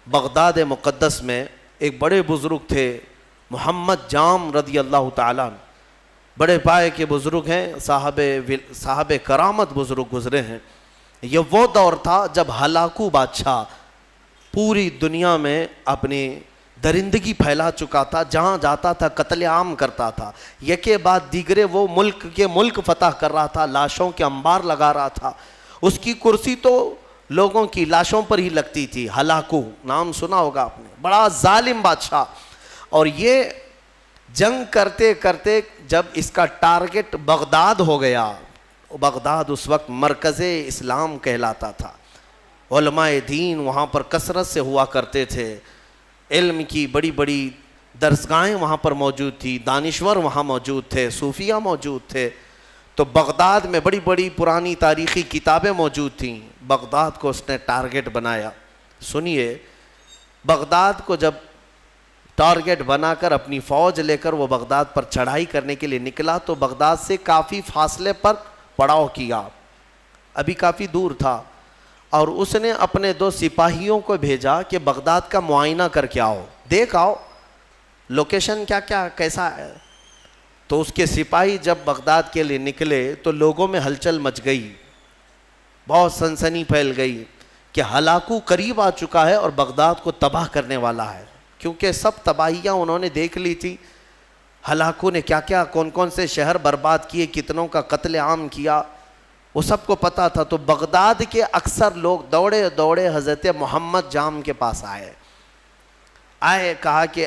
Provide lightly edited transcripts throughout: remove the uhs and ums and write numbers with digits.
Baghdad مقدس میں ایک بڑے بزرگ تھے محمد جام رضی اللہ تعالیٰ عنہ، بڑے پائے کے بزرگ ہیں، صاحب کرامت بزرگ گزرے ہیں۔ یہ وہ دور تھا جب ہلاکو بادشاہ پوری دنیا میں اپنی درندگی پھیلا چکا تھا، جہاں جاتا تھا قتل عام کرتا تھا، یکے بعد دیگرے وہ ملک فتح کر رہا تھا، لاشوں کے انبار لگا رہا تھا۔ اس کی کرسی تو لوگوں کی لاشوں پر ہی لگتی تھی۔ ہلاکو نام سنا ہوگا آپ نے، بڑا ظالم بادشاہ۔ اور یہ جنگ کرتے کرتے جب اس کا ٹارگٹ بغداد ہو گیا، بغداد اس وقت مرکز اسلام کہلاتا تھا، علماء دین وہاں پر کثرت سے ہوا کرتے تھے، علم کی بڑی بڑی درسگاہیں وہاں پر موجود تھی، دانشور وہاں موجود تھے، صوفیہ موجود تھے۔ تو بغداد میں بڑی بڑی پرانی تاریخی کتابیں موجود تھیں، بغداد کو اس نے ٹارگٹ بنایا۔ سنیے، بغداد کو جب ٹارگٹ بنا کر اپنی فوج لے کر وہ بغداد پر چڑھائی کرنے کے لیے نکلا تو بغداد سے کافی فاصلے پر پڑاؤ کیا، ابھی کافی دور تھا، اور اس نے اپنے 2 سپاہیوں کو بھیجا کہ بغداد کا معائنہ کر کے آؤ، دیکھ آؤ لوکیشن کیا کیسا ہے۔ تو اس کے سپاہی جب بغداد کے لیے نکلے تو لوگوں میں ہلچل مچ گئی، بہت سنسنی پھیل گئی کہ ہلاکو قریب آ چکا ہے اور بغداد کو تباہ کرنے والا ہے، کیونکہ سب تباہیاں انہوں نے دیکھ لی تھی۔ ہلاکو نے کیا کون سے شہر برباد کیے، کتنوں کا قتل عام کیا، وہ سب کو پتا تھا۔ تو بغداد کے اکثر لوگ دوڑے دوڑے حضرت محمد جام کے پاس آئے، کہا کہ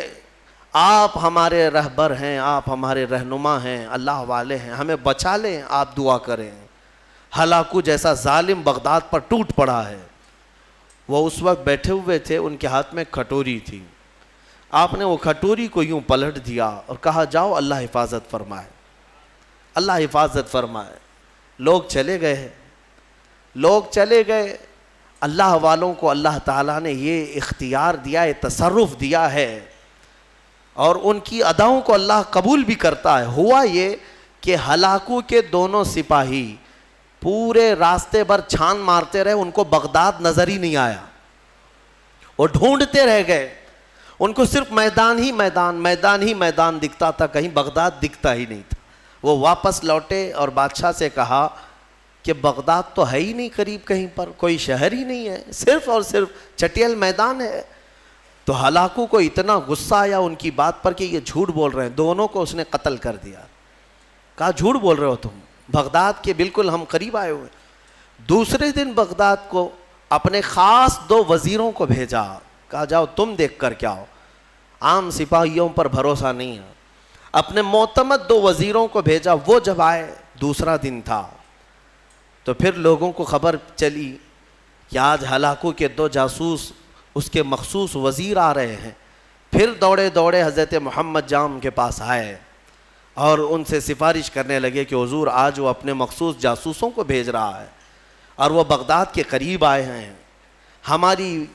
آپ ہمارے رہبر ہیں، آپ ہمارے رہنما ہیں، اللہ والے ہیں، ہمیں بچا لیں، آپ دعا کریں۔ ہلاکو جیسا ظالم بغداد پر ٹوٹ پڑا ہے۔ وہ اس وقت بیٹھے ہوئے تھے، ان کے ہاتھ میں کھٹوری تھی، آپ نے وہ کھٹوری کو یوں پلٹ دیا اور کہا جاؤ اللہ حفاظت فرمائے، اللہ حفاظت فرمائے۔ لوگ چلے گئے، اللہ والوں کو اللہ تعالیٰ نے یہ اختیار دیا ہے، تصرف دیا ہے، اور ان کی اداؤں کو اللہ قبول بھی کرتا ہے۔ ہوا یہ کہ ہلاکو کے دونوں سپاہی پورے راستے بھر چھان مارتے رہے، ان کو بغداد نظر ہی نہیں آیا، وہ ڈھونڈتے رہ گئے، ان کو صرف میدان ہی میدان دکھتا تھا، کہیں بغداد دکھتا ہی نہیں تھا۔ وہ واپس لوٹے اور بادشاہ سے کہا کہ بغداد تو ہے ہی نہیں قریب، کہیں پر کوئی شہر ہی نہیں ہے، صرف اور صرف چٹیل میدان ہے۔ تو ہلاکو کو اتنا غصہ آیا ان کی بات پر کہ یہ جھوٹ بول رہے ہیں، دونوں کو اس نے قتل کر دیا۔ کہا جھوٹ بول رہے ہو تم، بغداد کے بالکل ہم قریب آئے ہوئے۔ دوسرے دن بغداد کو اپنے خاص 2 وزیروں کو بھیجا، کہا جاؤ تم دیکھ کر کیا ہو، عام سپاہیوں پر بھروسہ نہیں ہے۔ اپنے معتمد 2 وزیروں کو بھیجا، وہ جب آئے، دوسرا دن تھا، تو پھر لوگوں کو خبر چلی کہ آج ہلاکو کے 2 جاسوس اس کے مخصوص وزیر آ رہے ہیں۔ پھر دوڑے دوڑے حضرت محمد جام کے پاس آئے اور ان سے سفارش کرنے لگے کہ حضور آج وہ اپنے مخصوص جاسوسوں کو بھیج رہا ہے اور وہ بغداد کے قریب آئے ہیں، ہماری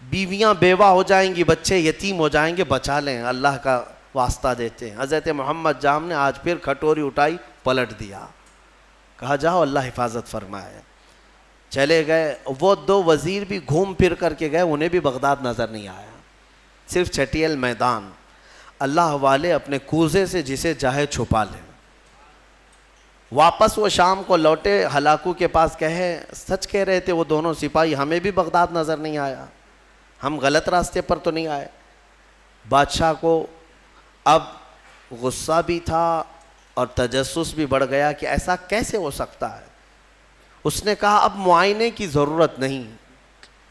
بیویاں بیوہ ہو جائیں گی، بچے یتیم ہو جائیں گے، بچا لیں، اللہ کا واسطہ دیتے ہیں۔ حضرت محمد جام نے آج پھر کھٹوری اٹھائی، پلٹ دیا، کہا جاؤ اللہ حفاظت فرمائے۔ چلے گئے، وہ 2 وزیر بھی گھوم پھر کر کے گئے، انہیں بھی بغداد نظر نہیں آیا، صرف چٹیل میدان۔ اللہ والے اپنے کوزے سے جسے چاہے چھپا لیں۔ واپس وہ شام کو لوٹے، ہلاکو کے پاس کہے سچ کہہ رہے تھے وہ دونوں سپاہی، ہمیں بھی بغداد نظر نہیں آیا، ہم غلط راستے پر تو نہیں آئے۔ بادشاہ کو اب غصہ بھی تھا اور تجسس بھی بڑھ گیا کہ ایسا کیسے ہو سکتا ہے۔ اس نے کہا اب معائنے کی ضرورت نہیں،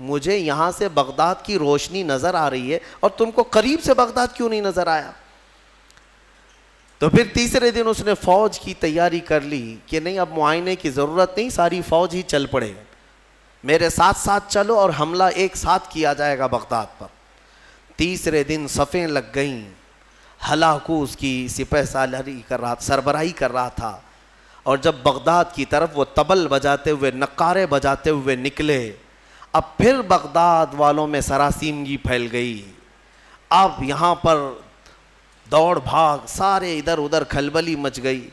مجھے یہاں سے بغداد کی روشنی نظر آ رہی ہے اور تم کو قریب سے بغداد کیوں نہیں نظر آیا؟ تو پھر تیسرے دن اس نے فوج کی تیاری کر لی کہ نہیں اب معائنے کی ضرورت نہیں، ساری فوج ہی چل پڑے، میرے ساتھ ساتھ چلو اور حملہ ایک ساتھ کیا جائے گا بغداد پر۔ تیسرے دن صفیں لگ گئیں، ہلاکو اس کی سپہ سالاری سربراہی کر رہا تھا، اور جب بغداد کی طرف وہ طبل بجاتے ہوئے، نقارے بجاتے ہوئے نکلے، اب پھر بغداد والوں میں سراسیمگی پھیل گئی۔ اب یہاں پر دوڑ بھاگ، سارے ادھر ادھر کھلبلی مچ گئی۔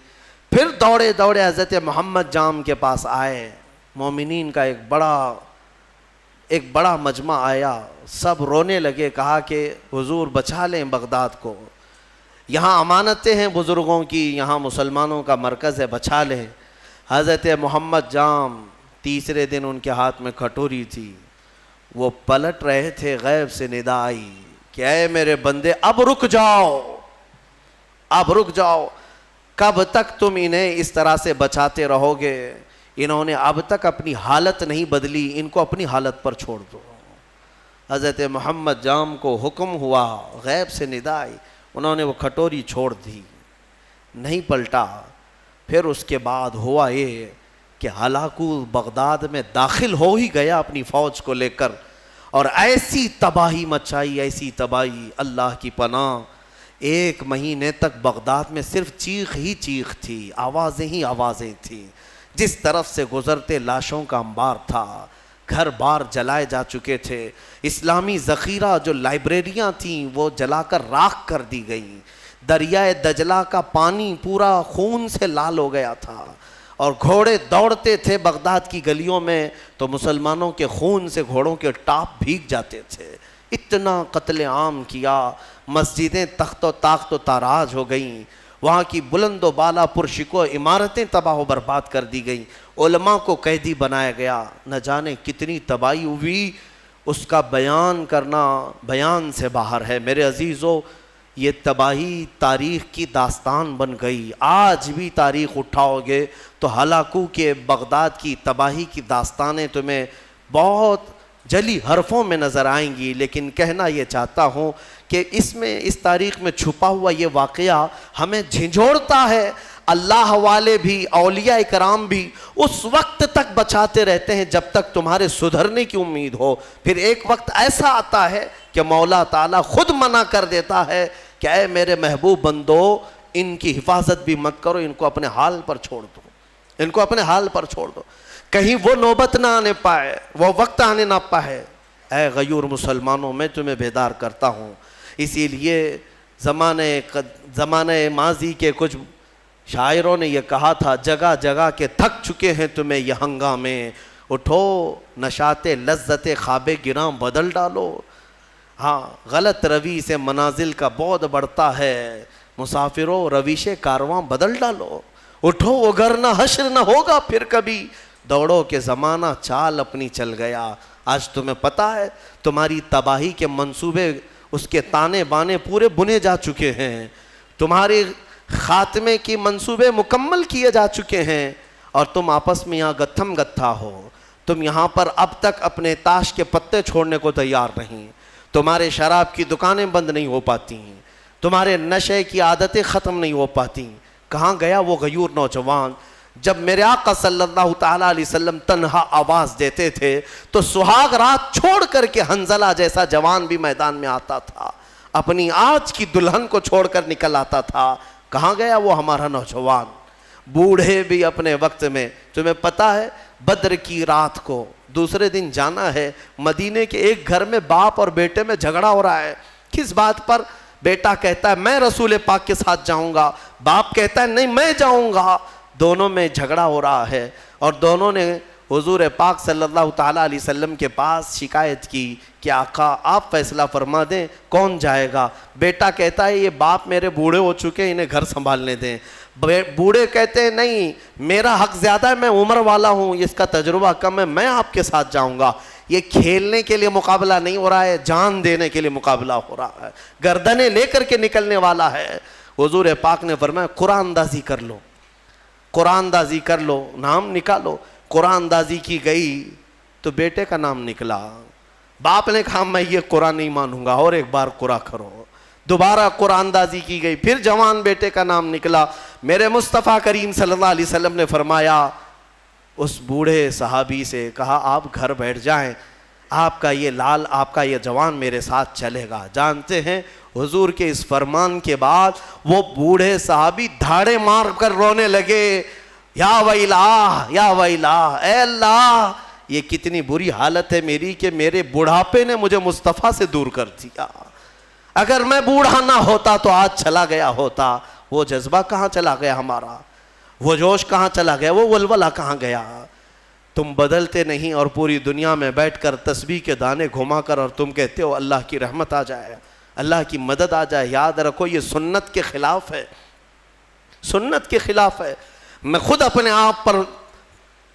پھر دوڑے دوڑے حضرت محمد جام کے پاس آئے، مومنین کا ایک بڑا ایک بڑا مجمع آیا، سب رونے لگے، کہا کہ حضور بچا لیں بغداد کو، یہاں امانتیں ہیں بزرگوں کی، یہاں مسلمانوں کا مرکز ہے، بچا لیں۔ حضرت محمد جام تیسرے دن ان کے ہاتھ میں کھٹوری تھی، وہ پلٹ رہے تھے، غیب سے ندا آئی کہ اے میرے بندے اب رک جاؤ، اب رک جاؤ، کب تک تم انہیں اس طرح سے بچاتے رہو گے؟ انہوں نے اب تک اپنی حالت نہیں بدلی، ان کو اپنی حالت پر چھوڑ دو۔ حضرت محمد جام کو حکم ہوا، غیب سے ندا آئی، انہوں نے وہ کھٹوری چھوڑ دی، نہیں پلٹا۔ پھر اس کے بعد ہوا یہ کہ ہلاکو بغداد میں داخل ہو ہی گیا اپنی فوج کو لے کر، اور ایسی تباہی مچائی، ایسی تباہی، اللہ کی پناہ، 1 مہینے تک بغداد میں صرف چیخ ہی چیخ تھی، آوازیں ہی آوازیں تھیں، جس طرف سے گزرتے لاشوں کا انبار تھا، گھر بار جلائے جا چکے تھے، اسلامی ذخیرہ جو لائبریریاں تھیں وہ جلا کر راکھ کر دی گئیں، دریائے دجلہ کا پانی پورا خون سے لال ہو گیا تھا، اور گھوڑے دوڑتے تھے بغداد کی گلیوں میں تو مسلمانوں کے خون سے گھوڑوں کے ٹاپ بھیگ جاتے تھے، اتنا قتل عام کیا، مسجدیں تخت و طاقت و تاراج ہو گئیں، وہاں کی بلند و بالا پرشکو عمارتیں تباہ و برباد کر دی گئیں، علماء کو قیدی بنایا گیا، نہ جانے کتنی تباہی ہوئی، اس کا بیان کرنا بیان سے باہر ہے۔ میرے عزیزو، یہ تباہی تاریخ کی داستان بن گئی، آج بھی تاریخ اٹھاؤ گے تو ہلاکو کے بغداد کی تباہی کی داستانیں تمہیں بہت جلی حرفوں میں نظر آئیں گی، لیکن کہنا یہ چاہتا ہوں کہ اس تاریخ میں چھپا ہوا یہ واقعہ ہمیں جھنجھوڑتا ہے۔ اللہ والے بھی، اولیاء کرام بھی اس وقت تک بچاتے رہتے ہیں جب تک تمہارے سدھرنے کی امید ہو، پھر ایک وقت ایسا آتا ہے کہ مولا تعالیٰ خود منع کر دیتا ہے کہ اے میرے محبوب بندو، ان کی حفاظت بھی مت کرو، ان کو اپنے حال پر چھوڑ دو، ان کو اپنے حال پر چھوڑ دو، کہیں وہ نوبت نہ آنے پائے، وہ وقت آنے نہ پائے۔ اے غیور مسلمانوں، میں تمہیں بیدار کرتا ہوں، اسی لیے زمانے ماضی کے کچھ شاعروں نے یہ کہا تھا، جگہ جگہ کے تھک چکے ہیں تمہیں یہ ہنگامے، اٹھو نشاط لذت خواب گراں بدل ڈالو۔ ہاں، غلط روی سے منازل کا بعد بڑھتا ہے، مسافروں رویش کارواں بدل ڈالو، اٹھو وگرنہ حشر نہ ہوگا پھر کبھی، دوڑو کہ زمانہ چال اپنی چل گیا۔ آج تمہیں پتہ ہے تمہاری تباہی کے منصوبے، اس کے تانے بانے پورے بنے جا چکے ہیں، تمہارے خاتمے کی منصوبے مکمل کیے جا چکے ہیں، اور تم آپس میں یہاں گتھم گتھا ہو، تم یہاں پر اب تک اپنے تاش کے پتے چھوڑنے کو تیار نہیں، تمہارے شراب کی دکانیں بند نہیں ہو پاتی، تمہارے نشے کی عادتیں ختم نہیں ہو پاتی۔ کہاں گیا وہ غیور نوجوان؟ جب میرے آقا صلی اللہ تعالیٰ علیہ وسلم تنہا آواز دیتے تھے تو سہاگ رات چھوڑ کر کے حنظلہ جیسا جوان بھی میدان میں آتا تھا، اپنی آج کی دلہن کو چھوڑ کر نکل آتا تھا۔ کہاں گیا وہ ہمارا نوجوان؟ بوڑھے بھی اپنے وقت میں، تمہیں پتہ ہے بدر کی رات کو دوسرے دن جانا ہے، مدینے کے ایک گھر میں باپ اور بیٹے میں جھگڑا ہو رہا ہے، کس بات پر؟ بیٹا کہتا ہے میں رسول پاک کے ساتھ جاؤں گا، باپ کہتا ہے نہیں میں جاؤں گا، دونوں میں جھگڑا ہو رہا ہے، اور دونوں نے حضور پاک صلی اللہ تعالیٰ علیہ وسلم کے پاس شکایت کی کہ آقا آپ فیصلہ فرما دیں کون جائے گا۔ بیٹا کہتا ہے یہ باپ میرے بوڑھے ہو چکے ہیں، انہیں گھر سنبھالنے دیں۔ بوڑھے کہتے ہیں نہیں میرا حق زیادہ ہے، میں عمر والا ہوں، اس کا تجربہ کم ہے، میں آپ کے ساتھ جاؤں گا۔ یہ کھیلنے کے لیے مقابلہ نہیں ہو رہا ہے، جان دینے کے لیے مقابلہ ہو رہا ہے، گردنیں لے کر کے نکلنے والا ہے۔ حضور پاک نے فرمایا قرآن اندازی کر لو، قرآن اندازی کر لو، نام نکالو۔ قرآن اندازی کی گئی تو بیٹے کا نام نکلا، باپ نے کہا میں یہ قرآن نہیں مانوں گا، اور ایک بار قرآن کرو۔ دوبارہ قرآن اندازی کی گئی، پھر جوان بیٹے کا نام نکلا۔ میرے مصطفیٰ کریم صلی اللہ علیہ وسلم نے فرمایا اس بوڑھے صحابی سے، کہا آپ گھر بیٹھ جائیں، آپ کا یہ لال، آپ کا یہ جوان میرے ساتھ چلے گا۔ جانتے ہیں حضور کے اس فرمان کے بعد وہ بوڑھے صحابی دھاڑے مار کر رونے لگے، یا ویلا یا ویلا، اے اللہ یہ کتنی بری حالت ہے میری کہ میرے بڑھاپے نے مجھے مصطفیٰ سے دور کر دیا، اگر میں بوڑھا نہ ہوتا تو آج چلا گیا ہوتا۔ وہ جذبہ کہاں چلا گیا ہمارا، وہ جوش کہاں چلا گیا، وہ ولولہ کہاں گیا؟ تم بدلتے نہیں اور پوری دنیا میں بیٹھ کر تسبیح کے دانے گھما کر اور تم کہتے ہو اللہ کی رحمت آ جائے، اللہ کی مدد آ جائے۔ یاد رکھو یہ سنت کے خلاف ہے، سنت کے خلاف ہے۔ میں خود اپنے آپ پر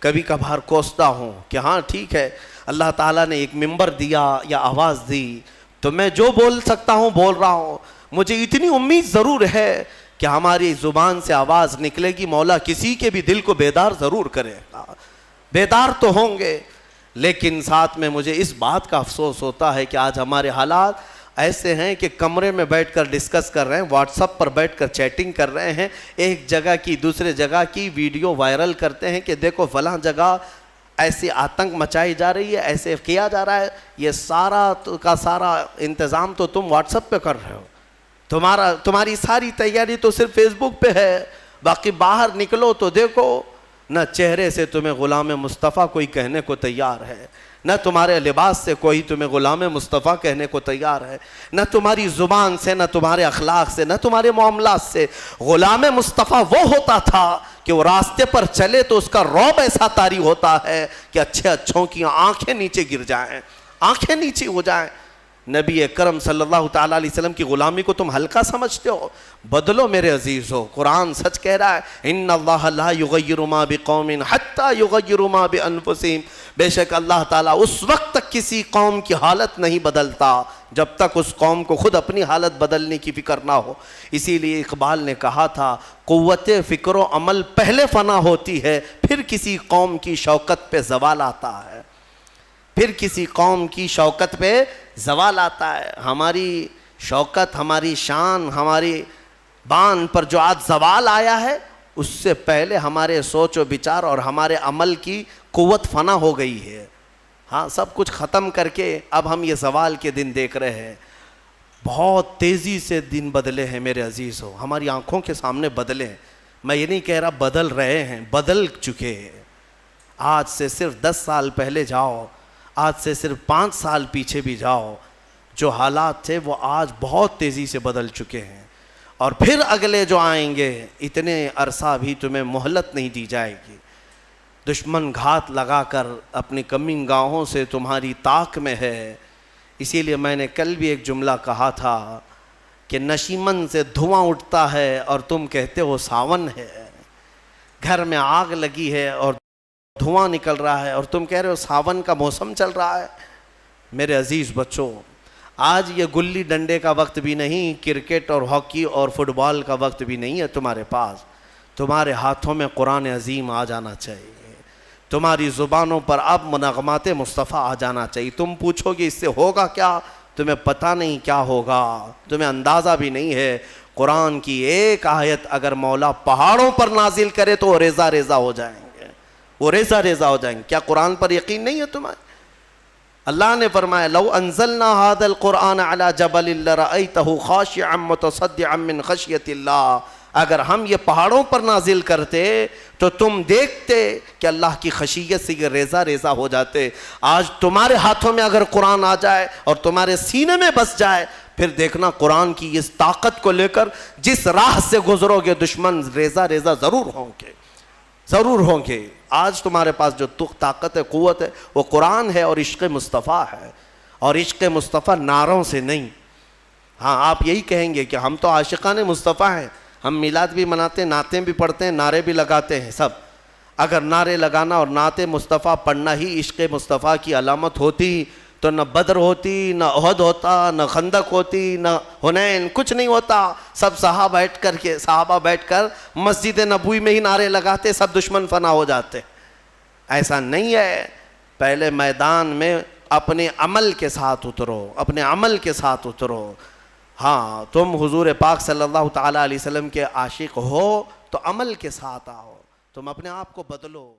کبھی کبھار کوستا ہوں کہ ہاں ٹھیک ہے، اللہ تعالیٰ نے ایک منبر دیا یا آواز دی تو میں جو بول سکتا ہوں بول رہا ہوں۔ مجھے اتنی امید ضرور ہے کہ ہماری زبان سے آواز نکلے گی، مولا کسی کے بھی دل کو بیدار ضرور کرے گا، بیدار تو ہوں گے۔ لیکن ساتھ میں مجھے اس بات کا افسوس ہوتا ہے کہ آج ہمارے حالات ایسے ہیں کہ کمرے میں بیٹھ کر ڈسکس کر رہے ہیں، واٹس ایپ پر بیٹھ کر چیٹنگ کر رہے ہیں، ایک جگہ کی دوسرے جگہ کی ویڈیو وائرل کرتے ہیں کہ دیکھو فلاں جگہ ایسی آتنک مچائی جا رہی ہے، ایسے کیا جا رہا ہے۔ یہ سارا کا سارا انتظام تو تم واٹس ایپ پہ کر رہے ہو، تمہاری ساری تیاری تو صرف فیس بک پہ ہے، باقی باہر نکلو تو دیکھو نہ چہرے سے تمہیں غلام مصطفیٰ کوئی کہنے کو تیار ہے، نہ تمہارے لباس سے کوئی تمہیں غلام مصطفیٰ کہنے کو تیار ہے، نہ تمہاری زبان سے، نہ تمہارے اخلاق سے، نہ تمہارے معاملات سے۔ غلام مصطفیٰ وہ ہوتا تھا کہ وہ راستے پر چلے تو اس کا رعب ایسا طاری ہوتا ہے کہ اچھے اچھوں کی آنکھیں نیچے گر جائیں، آنکھیں نیچے ہو جائیں۔ نبی اکرم صلی اللہ تعالیٰ علیہ وسلم کی غلامی کو تم ہلکا سمجھتے ہو؟ بدلو میرے عزیزو، قرآن سچ کہہ رہا ہے ان اللہ لا یغیر ما بقوم حتی یغیروا ما بانفسہم، بے شک اللہ تعالیٰ اس وقت تک کسی قوم کی حالت نہیں بدلتا جب تک اس قوم کو خود اپنی حالت بدلنے کی فکر نہ ہو۔ اسی لیے اقبال نے کہا تھا قوت فکر و عمل پہلے فنا ہوتی ہے، پھر کسی قوم کی شوکت پہ زوال آتا ہے، پھر کسی قوم کی شوکت پہ زوال آتا ہے۔ ہماری شوکت، ہماری شان، ہماری بان پر جو آج زوال آیا ہے اس سے پہلے ہمارے سوچ و بچار اور ہمارے عمل کی قوت فنا ہو گئی ہے۔ ہاں سب کچھ ختم کر کے اب ہم یہ زوال کے دن دیکھ رہے ہیں۔ بہت تیزی سے دن بدلے ہیں میرے عزیزو، ہماری آنکھوں کے سامنے بدلے ہیں۔ میں یہ نہیں کہہ رہا بدل رہے ہیں، بدل چکے ہیں۔ آج سے صرف 10 سال پہلے جاؤ، آج سے صرف 5 سال پیچھے بھی جاؤ، جو حالات تھے وہ آج بہت تیزی سے بدل چکے ہیں، اور پھر اگلے جو آئیں گے اتنے عرصہ بھی تمہیں مہلت نہیں دی جائے گی۔ دشمن گھات لگا کر اپنی کمین گاہوں سے تمہاری طاق میں ہے۔ اسی لیے میں نے کل بھی ایک جملہ کہا تھا کہ نشیمن سے دھواں اٹھتا ہے اور تم کہتے ہو ساون ہے، گھر میں آگ لگی ہے اور دھواں نکل رہا ہے اور تم کہہ رہے ہو ساون کا موسم چل رہا ہے۔ میرے عزیز بچوں، آج یہ گلی ڈنڈے کا وقت بھی نہیں، کرکٹ اور ہاکی اور فٹ بال کا وقت بھی نہیں ہے تمہارے پاس۔ تمہارے ہاتھوں میں قرآن عظیم آ جانا چاہیے، تمہاری زبانوں پر اب نغمات مصطفیٰ آ جانا چاہیے۔ تم پوچھو گے اس سے ہوگا کیا؟ تمہیں پتہ نہیں کیا ہوگا، تمہیں اندازہ بھی نہیں ہے۔ قرآن کی ایک آیت اگر مولا پہاڑوں پر نازل کرے تو وہ ریزہ ریزہ ہو جائیں گے، وہ ریزہ ریزہ ہو جائیں گے۔ کیا قرآن پر یقین نہیں ہے تمہیں؟ اللہ نے فرمایا لو انزلنا هذا القرآن على جبل لرأيته خاشعا متصدعا من خشیۃ اللہ، اگر ہم یہ پہاڑوں پر نازل کرتے تو تم دیکھتے کہ اللہ کی خشیت سے یہ ریزہ ریزہ ہو جاتے۔ آج تمہارے ہاتھوں میں اگر قرآن آ جائے اور تمہارے سینے میں بس جائے، پھر دیکھنا قرآن کی اس طاقت کو لے کر جس راہ سے گزرو گے دشمن ریزہ ریزہ ضرور ہوں گے، ضرور ہوں گے۔ آج تمہارے پاس جو طاقت ہے، قوت ہے، وہ قرآن ہے اور عشق مصطفیٰ ہے، اور عشق مصطفیٰ نعروں سے نہیں۔ ہاں آپ یہی کہیں گے کہ ہم تو عاشقان مصطفیٰ ہیں، ہم میلاد بھی مناتے ہیں، نعتیں بھی پڑھتے ہیں، نعرے بھی لگاتے ہیں سب۔ اگر نعرے لگانا اور نعت مصطفیٰ پڑھنا ہی عشق مصطفیٰ کی علامت ہوتی تو نہ بدر ہوتی، نہ احد ہوتا، نہ خندق ہوتی، نہ حنین، کچھ نہیں ہوتا۔ سب صحابہ بیٹھ کر مسجد نبوی میں ہی نعرے لگاتے، سب دشمن فنا ہو جاتے۔ ایسا نہیں ہے، پہلے میدان میں اپنے عمل کے ساتھ اترو، اپنے عمل کے ساتھ اترو۔ ہاں تم حضور پاک صلی اللہ تعالیٰ علیہ وسلم کے عاشق ہو تو عمل کے ساتھ آؤ، تم اپنے آپ کو بدلو۔